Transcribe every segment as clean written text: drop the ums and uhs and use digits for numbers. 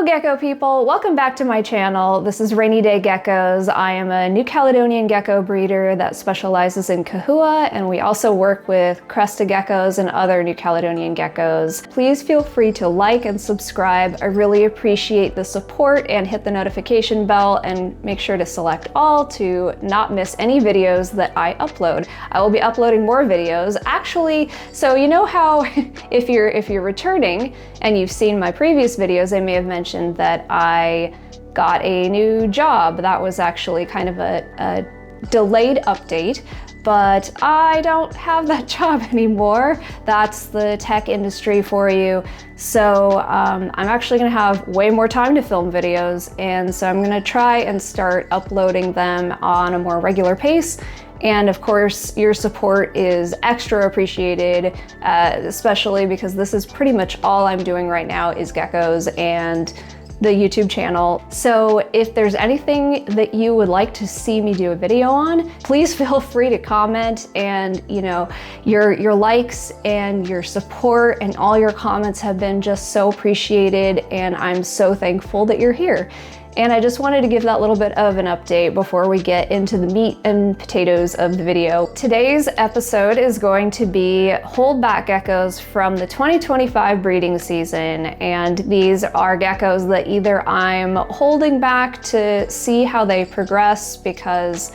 Hello Gecko people, welcome back to my channel. This is Rainy Day Geckos. I am a New Caledonian gecko breeder that specializes in Chahoua, and we also work with crested geckos and other New Caledonian geckos. Please feel free to like and subscribe. I really appreciate the support, and hit the notification bell and make sure to select all to not miss any videos that I upload. I will be uploading more videos. Actually, so you know how if you're returning and you've seen my previous videos, I may have mentioned that I got a new job. That was actually kind of a delayed update, but I don't have that job anymore. That's the tech industry for you. So I'm actually gonna have way more time to film videos, and so I'm gonna try and start uploading them on a more regular pace. And of course, your support is extra appreciated, especially because this is pretty much all I'm doing right now is geckos and the YouTube channel. So if there's anything that you would like to see me do a video on, please feel free to comment. And you know, your likes and your support and all your comments have been just so appreciated, and I'm so thankful that you're here. And I just wanted to give that little bit of an update before we get into the meat and potatoes of the video. Today's episode is going to be holdback geckos from the 2025 breeding season. And these are geckos that either I'm holding back to see how they progress because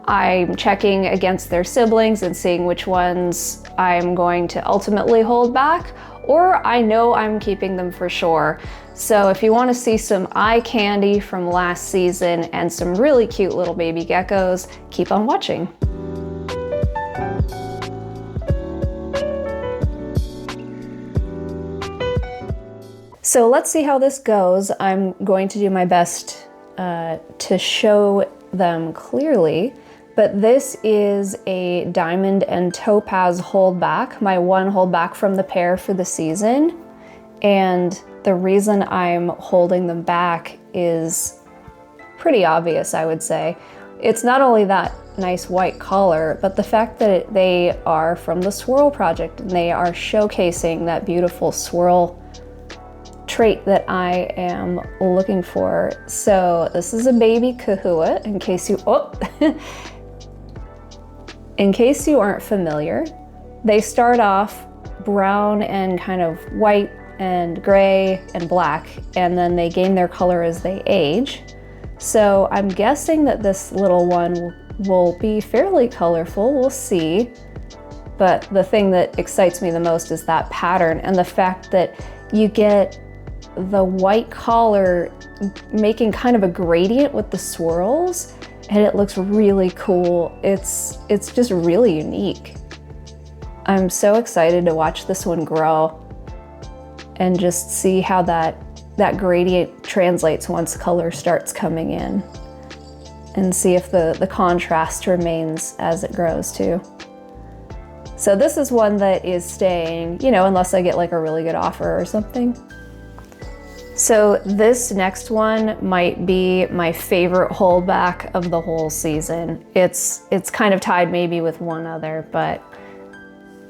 I'm checking against their siblings and seeing which ones I'm going to ultimately hold back, or I know I'm keeping them for sure. So if you want to see some eye candy from last season and some really cute little baby geckos, keep on watching. So let's see how this goes. I'm going to do my best to show them clearly, but this is a diamond and topaz holdback, my one holdback from the pair for the season. And the reason I'm holding them back is pretty obvious, I would say. It's not only that nice white collar, but the fact that they are from the swirl project and they are showcasing that beautiful swirl trait that I am looking for. So this is a baby Chahoua, in case you aren't familiar. They start off brown and kind of white and gray and black, and then they gain their color as they age. So I'm guessing that this little one will be fairly colorful, we'll see. But the thing that excites me the most is that pattern and the fact that you get the white collar making kind of a gradient with the swirls, and it looks really cool. It's just really unique. I'm so excited to watch this one grow and just see how that gradient translates once color starts coming in, and see if the contrast remains as it grows too. So this is one that is staying, you know, unless I get like a really good offer or something. So this next one might be my favorite holdback of the whole season. It's kind of tied maybe with one other, but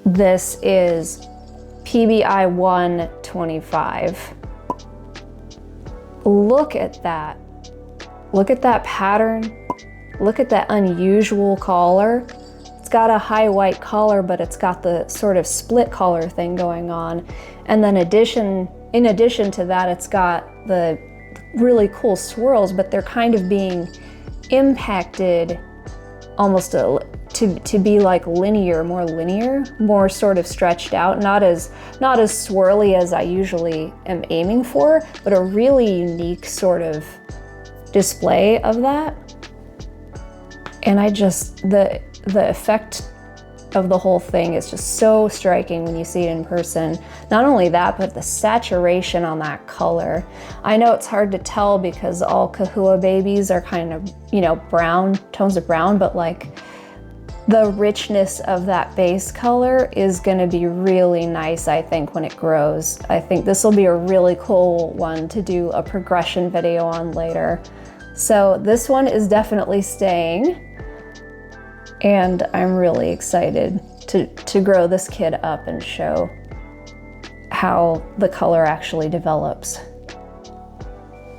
this is PBI 125. Look at that. Look at that pattern. Look at that unusual collar. It's got a high white collar, but it's got the sort of split collar thing going on. And then in addition to that, it's got the really cool swirls, but they're kind of being impacted almost to be like linear, more sort of stretched out, not as swirly as I usually am aiming for, but a really unique sort of display of that. And the effect of the whole thing is just so striking when you see it in person. Not only that, but the saturation on that color. I know it's hard to tell because all Chahoua babies are kind of, you know, brown, tones of brown, but like the richness of that base color is gonna be really nice, I think, when it grows. I think this will be a really cool one to do a progression video on later. So this one is definitely staying, and I'm really excited to grow this kid up and show how the color actually develops.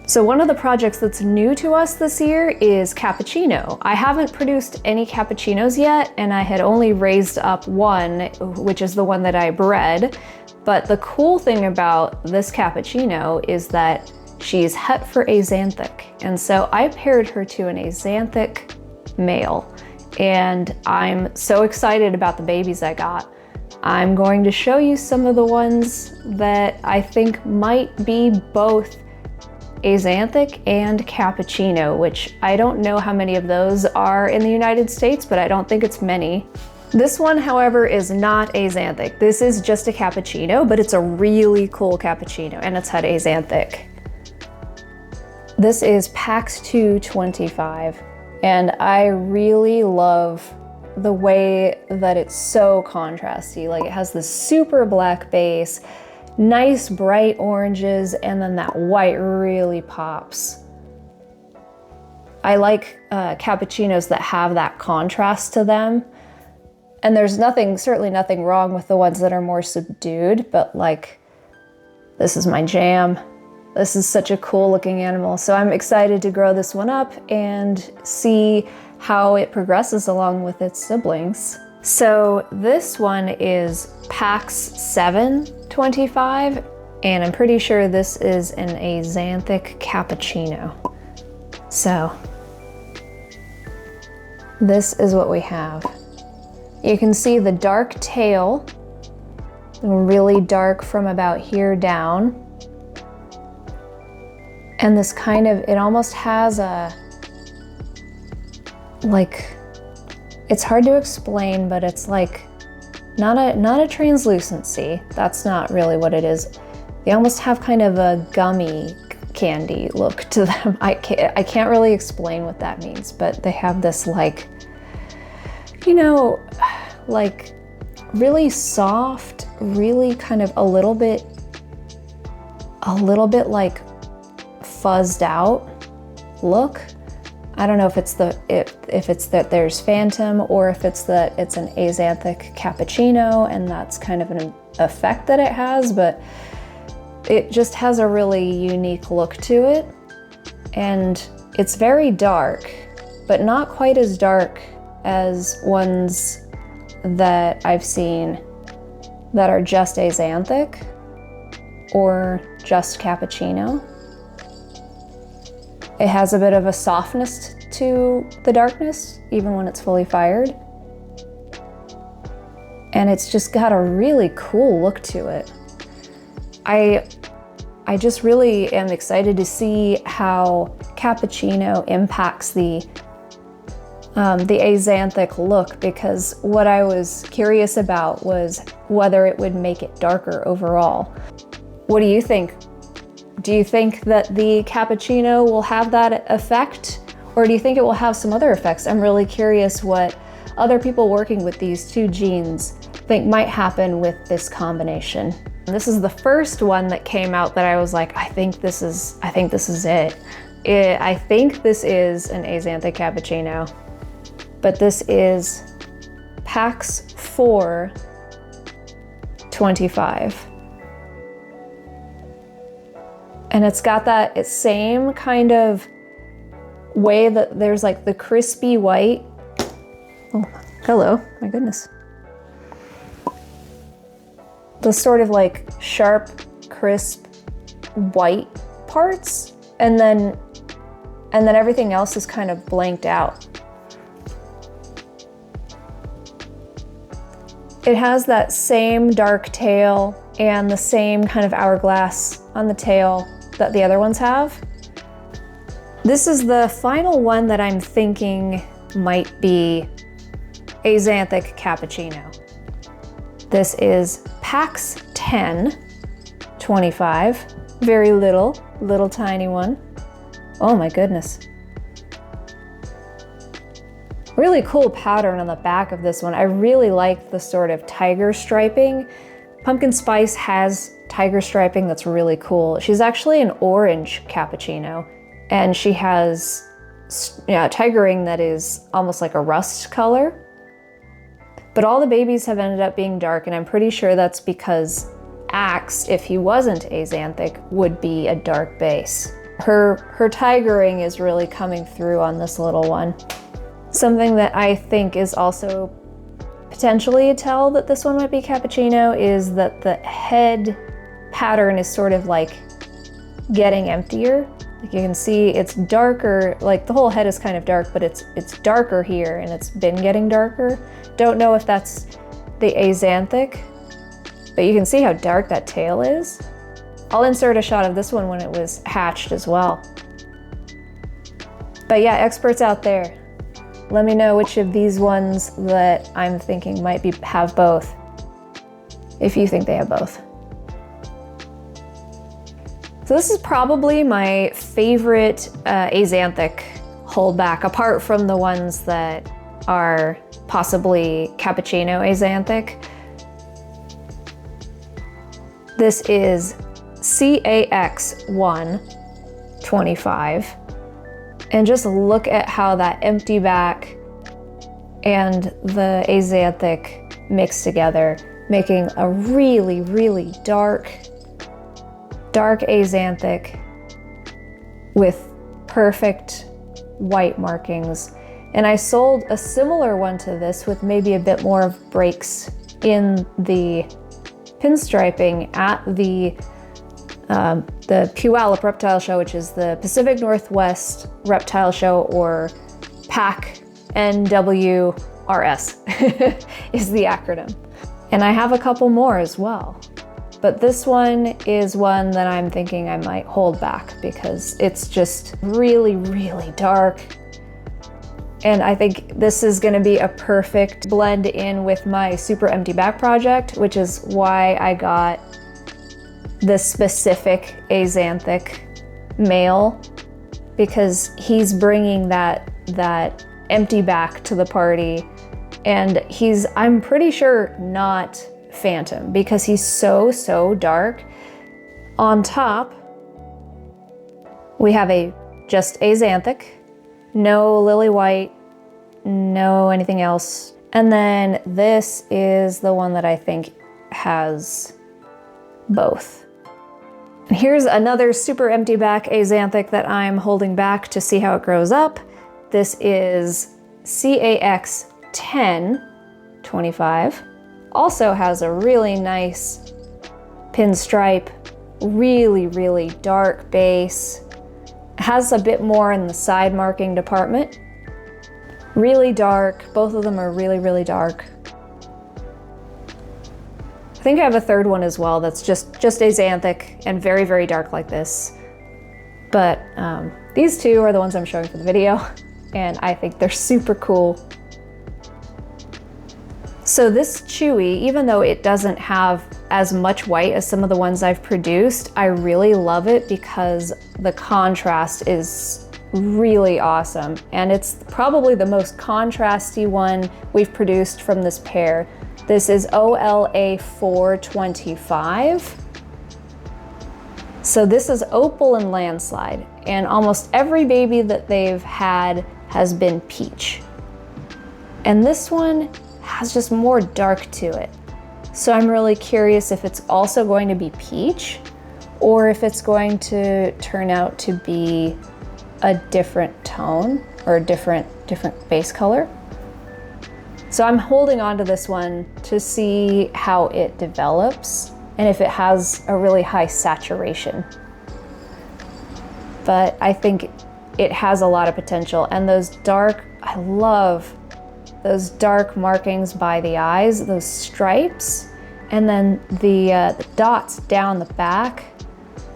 So one of the projects that's new to us this year is cappuccino. I haven't produced any cappuccinos yet, and I had only raised up one, which is the one that I bred. But the cool thing about this cappuccino is that she's het for axanthic. And so I paired her to an axanthic male. And I'm so excited about the babies I got. I'm going to show you some of the ones that I think might be both axanthic and cappuccino, which I don't know how many of those are in the United States, but I don't think it's many. This one, however, is not axanthic. This is just a cappuccino, but it's a really cool cappuccino, and it's had axanthic. This is Pax 225, and I really love the way that it's so contrasty. Like, it has this super black base, nice bright oranges, and then that white really pops. I like cappuccinos that have that contrast to them. And there's certainly nothing wrong with the ones that are more subdued, but like, this is my jam. This is such a cool looking animal. So I'm excited to grow this one up and see how it progresses along with its siblings. So this one is Pax 725, and I'm pretty sure this is an axanthic cappuccino. So this is what we have. You can see the dark tail, really dark from about here down. And this kind of, it almost has a, like, it's hard to explain, but it's like not a translucency. That's not really what it is. They almost have kind of a gummy candy look to them. I can't really explain what that means, but they have this, like, you know, like really soft, really kind of a little bit like fuzzed out look. I don't know if it's that there's phantom, or if it's that it's an axanthic cappuccino and that's kind of an effect that it has, but it just has a really unique look to it. And it's very dark, but not quite as dark as ones that I've seen that are just axanthic or just cappuccino. It has a bit of a softness to the darkness, even when it's fully fired. And it's just got a really cool look to it. I just really am excited to see how cappuccino impacts the axanthic look, because what I was curious about was whether it would make it darker overall. What do you think? Do you think that the cappuccino will have that effect, or do you think it will have some other effects? I'm really curious what other people working with these two genes think might happen with this combination. This is the first one that came out that I was like, I think this is it. I think this is an axanthic cappuccino, but this is Pax 425. And it's got that same kind of way that there's like the crispy white. Oh, hello, my goodness. The sort of like sharp, crisp, white parts, and then everything else is kind of blanked out. It has that same dark tail and the same kind of hourglass on the tail that the other ones have. This is the final one that I'm thinking might be axanthic cappuccino. This is Pax 1025, very little tiny one. Oh my goodness. Really cool pattern on the back of this one. I really like the sort of tiger striping. Pumpkin Spice has tiger striping that's really cool. She's actually an orange cappuccino, and she has tigering that is almost like a rust color. But all the babies have ended up being dark, and I'm pretty sure that's because Axe, if he wasn't axanthic, would be a dark base. Her tigering is really coming through on this little one. Something that I think is also potentially a tell that this one might be cappuccino is that the head pattern is sort of like getting emptier. Like you can see it's darker, like the whole head is kind of dark, but it's darker here and it's been getting darker. Don't know if that's the axanthic, but you can see how dark that tail is. I'll insert a shot of this one when it was hatched as well. But yeah, experts out there, let me know which of these ones that I'm thinking might have both, if you think they have both. So this is probably my favorite axanthic holdback, apart from the ones that are possibly cappuccino axanthic. This is CAX125. And just look at how that empty back and the axanthic mix together, making a really, really dark axanthic with perfect white markings. And I sold a similar one to this with maybe a bit more of breaks in the pinstriping at the Puyallup Reptile Show, which is the Pacific Northwest Reptile Show, or PAC NWRS is the acronym. And I have a couple more as well. But this one is one that I'm thinking I might hold back because it's just really, really dark. And I think this is gonna be a perfect blend in with my super empty back project, which is why I got this specific axanthic male, because he's bringing that empty back to the party. And he's, I'm pretty sure, not phantom because he's so dark. On top, we have a just axanthic, no lily white, no anything else. And then this is the one that I think has both. And here's another super empty back axanthic that I'm holding back to see how it grows up. This is CAX1025. Also has a really nice pinstripe, really, really dark base. Has a bit more in the side marking department. Really dark, both of them are really, really dark. I think I have a third one as well that's just axanthic and very, very dark like this. But these two are the ones I'm showing for the video, and I think they're super cool. So this Chewy, even though it doesn't have as much white as some of the ones I've produced, I really love it because the contrast is really awesome. And it's probably the most contrasty one we've produced from this pair. This is OLA425. So this is Opal and Landslide, and almost every baby that they've had has been peach. And this one has just more dark to it. So I'm really curious if it's also going to be peach or if it's going to turn out to be a different tone or a different base color. So I'm holding on to this one to see how it develops and if it has a really high saturation. But I think it has a lot of potential, and those dark, I love those dark markings by the eyes, those stripes, and then the dots down the back.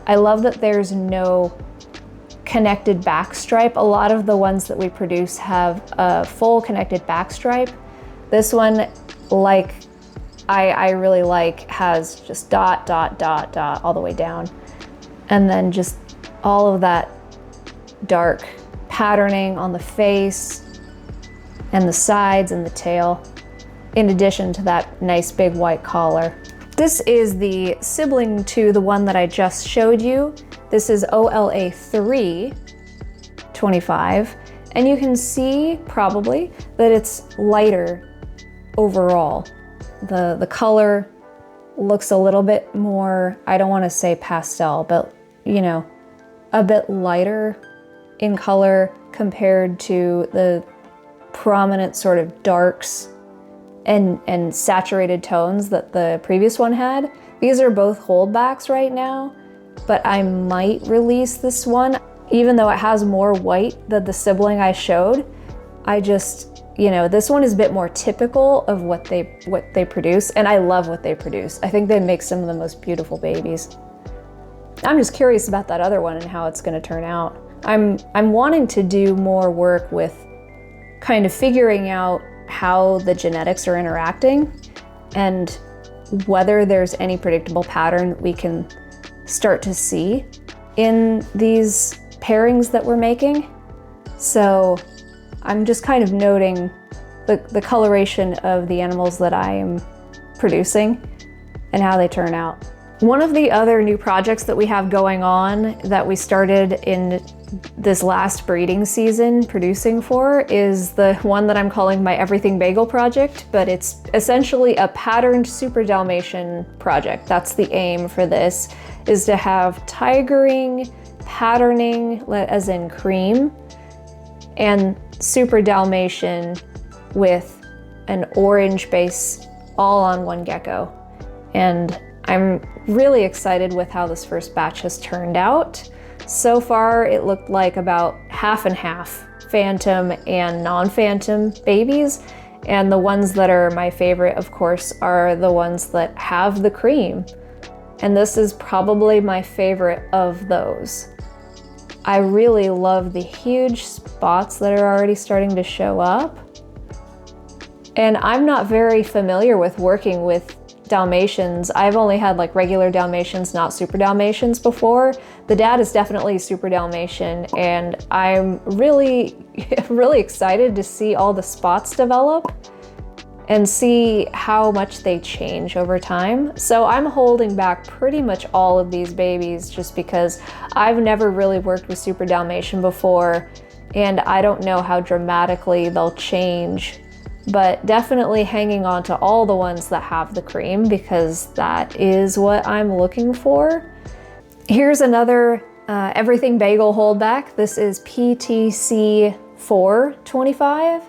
I love that there's no connected back stripe. A lot of the ones that we produce have a full connected back stripe. This one, like I really like, has just dot, dot, dot, dot all the way down. And then just all of that dark patterning on the face and the sides and the tail, in addition to that nice big white collar. This is the sibling to the one that I just showed you. This is OLA325, and you can see probably that it's lighter overall. The color looks a little bit more, I don't want to say pastel, but you know, a bit lighter in color compared to the prominent sort of darks and saturated tones that the previous one had. These are both holdbacks right now, but I might release this one. Even though it has more white than the sibling I showed, I just, you know, this one is a bit more typical of what they produce, and I love what they produce. I think they make some of the most beautiful babies. I'm just curious about that other one and how it's gonna turn out. I'm wanting to do more work with kind of figuring out how the genetics are interacting and whether there's any predictable pattern that we can start to see in these pairings that we're making. So I'm just kind of noting the coloration of the animals that I am producing and how they turn out. One of the other new projects that we have going on that we started in this last breeding season producing for is the one that I'm calling my Everything Bagel project, but it's essentially a patterned Super Dalmatian project. That's the aim for this, is to have tigering, patterning, as in cream, and Super Dalmatian with an orange base all on one gecko. And I'm really excited with how this first batch has turned out. So far, it looked like about half and half phantom and non-phantom babies. And the ones that are my favorite, of course, are the ones that have the cream. And this is probably my favorite of those. I really love the huge spots that are already starting to show up. And I'm not very familiar with working with Dalmatians. I've only had like regular Dalmatians, not Super Dalmatians before. The dad is definitely Super Dalmatian, and I'm really excited to see all the spots develop and see how much they change over time. So I'm holding back pretty much all of these babies just because I've never really worked with Super Dalmatian before, and I don't know how dramatically they'll change. But definitely hanging on to all the ones that have the cream because that is what I'm looking for. Here's another Everything Bagel holdback. This is PTC 425.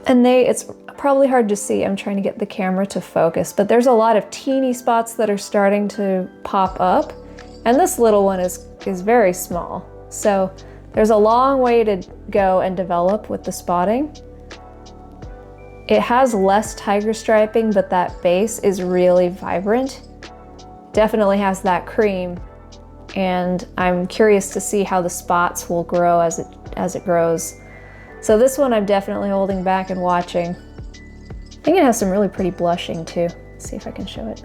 And it's probably hard to see. I'm trying to get the camera to focus, but there's a lot of teeny spots that are starting to pop up. And this little one is very small. So there's a long way to go and develop with the spotting. It has less tiger striping, but that base is really vibrant. Definitely has that cream, and I'm curious to see how the spots will grow as it grows. So this one I'm definitely holding back and watching. I think it has some really pretty blushing too. Let's see if I can show it.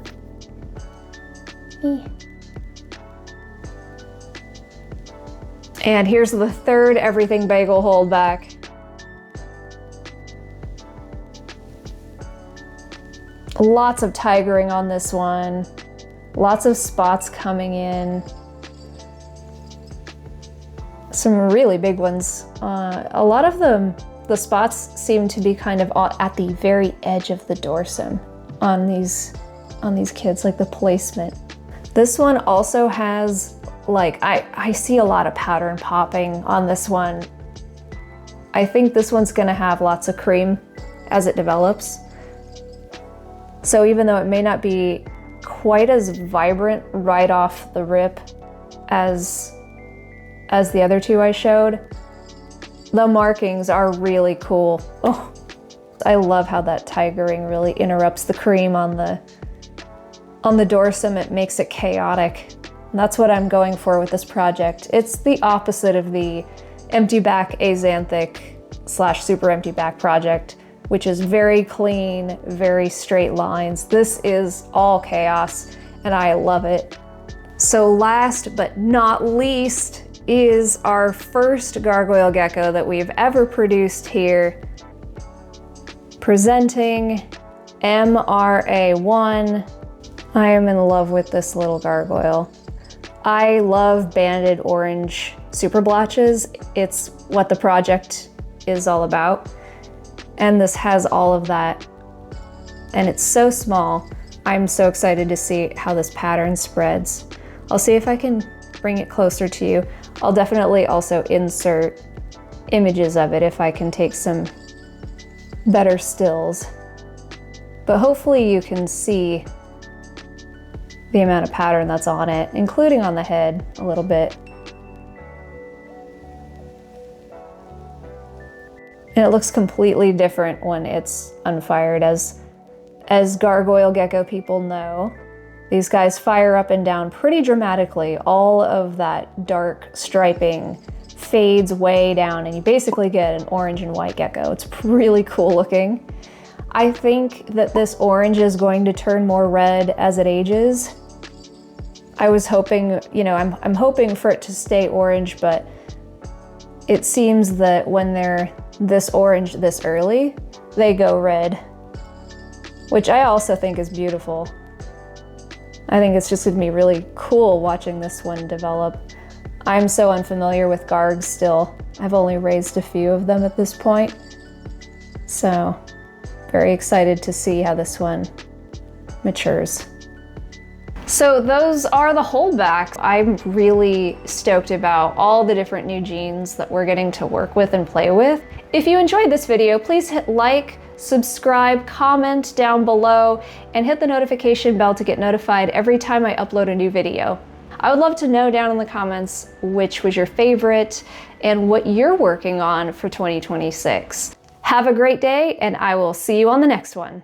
And here's the third Everything Bagel holdback. Lots of tigering on this one. Lots of spots coming in. Some really big ones. A lot of the spots seem to be kind of at the very edge of the dorsum on these kids, like the placement. This one also has, like, I see a lot of pattern popping on this one. I think this one's gonna have lots of cream as it develops. So even though it may not be quite as vibrant right off the rip as the other two I showed, the markings are really cool. Oh, I love how that tigering really interrupts the cream on the dorsum. It makes it chaotic. And that's what I'm going for with this project. It's the opposite of the empty back axanthic / super empty back project, which is very clean, very straight lines. This is all chaos, and I love it. So last but not least is our first gargoyle gecko that we've ever produced here. Presenting MRA1. I am in love with this little gargoyle. I love banded orange super blotches. It's what the project is all about. And this has all of that. And it's so small. I'm so excited to see how this pattern spreads. I'll see if I can bring it closer to you. I'll definitely also insert images of it if I can take some better stills. But hopefully you can see the amount of pattern that's on it, including on the head a little bit. And it looks completely different when it's unfired. As gargoyle gecko people know, these guys fire up and down pretty dramatically. All of that dark striping fades way down and you basically get an orange and white gecko. It's really cool looking. I think that this orange is going to turn more red as it ages. I was hoping, you know, I'm hoping for it to stay orange, but it seems that when they're this orange this early, they go red, which I also think is beautiful. I think it's just gonna be really cool watching this one develop. I'm so unfamiliar with gargs still. I've only raised a few of them at this point. So, very excited to see how this one matures. So those are the holdbacks. I'm really stoked about all the different new genes that we're getting to work with and play with. If you enjoyed this video, please hit like, subscribe, comment down below, and hit the notification bell to get notified every time I upload a new video. I would love to know down in the comments which was your favorite and what you're working on for 2026. Have a great day, and I will see you on the next one.